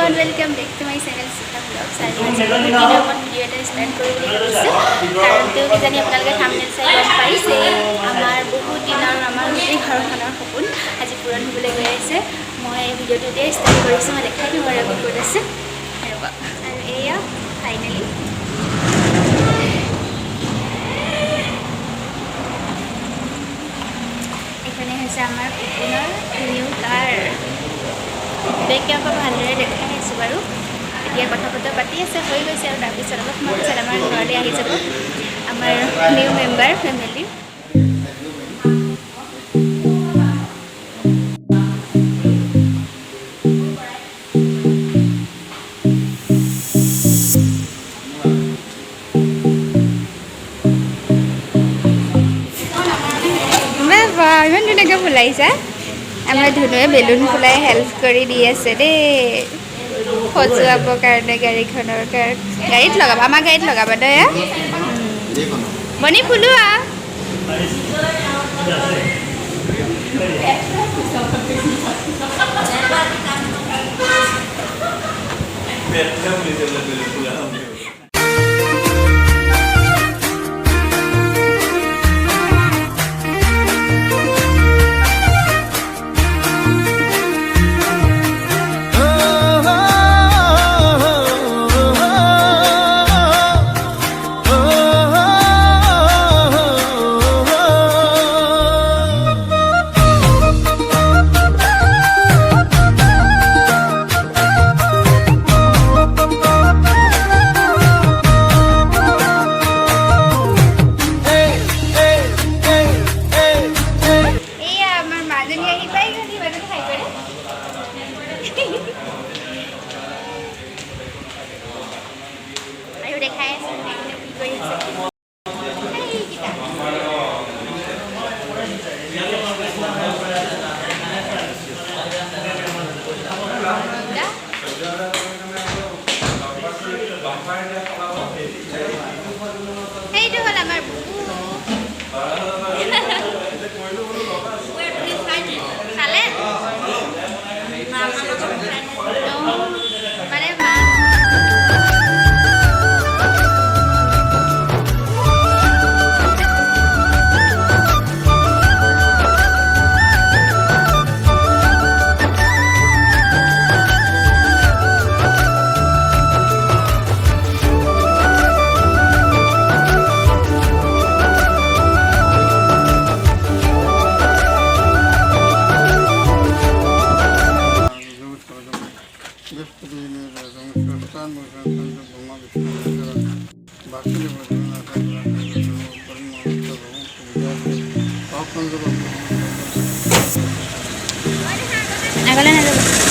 everyone, welcome back to my channel Sita Vlogs. I am video এটা start কৰিবলৈ গৈছো কাৰণ তেওঁ কিজানি আপোনালোকে thumbnail চাই গম পাইছে আমাৰ বহুত দিনৰ আমাৰ গোটেই ঘৰখনৰ সপোন আজি পূৰণ হ'বলৈ গৈ আছে মই ভিডিঅ'টো এতিয়া ষ্টাৰ্ট কৰিছো মই দেখাই দিম আৰু ক'ত আছে আৰু এয়া ফাইনালি এখানে আছে আমাৰ সপোনৰ নিউ কাৰ দেখি আকৌ ভালদৰে দেখাই আছোঁ বাৰু এতিয়া কথা বতৰা পাতি আছে হৈ গৈছে আৰু তাৰপিছত অলপ সময় পিছত আমাৰ ঘৰলৈ আহি যাব আমাৰ নিউ মেম্বাৰ ফেমিলি ইমান ধুনীয়াকৈ ফুলাইছা আমাৰ ধুনুৱে বেলুন ফুলাই হেল্প কৰি দি আছে দেই সজোৱাবৰ কাৰণে গাড়ীখনৰ গাড়ীত লগাব আমাৰ গাড়ীত লগাব দয়া বনি ফুলোৱা এইটো হ'ল আমাৰ খালে মানে আগলে নাযাব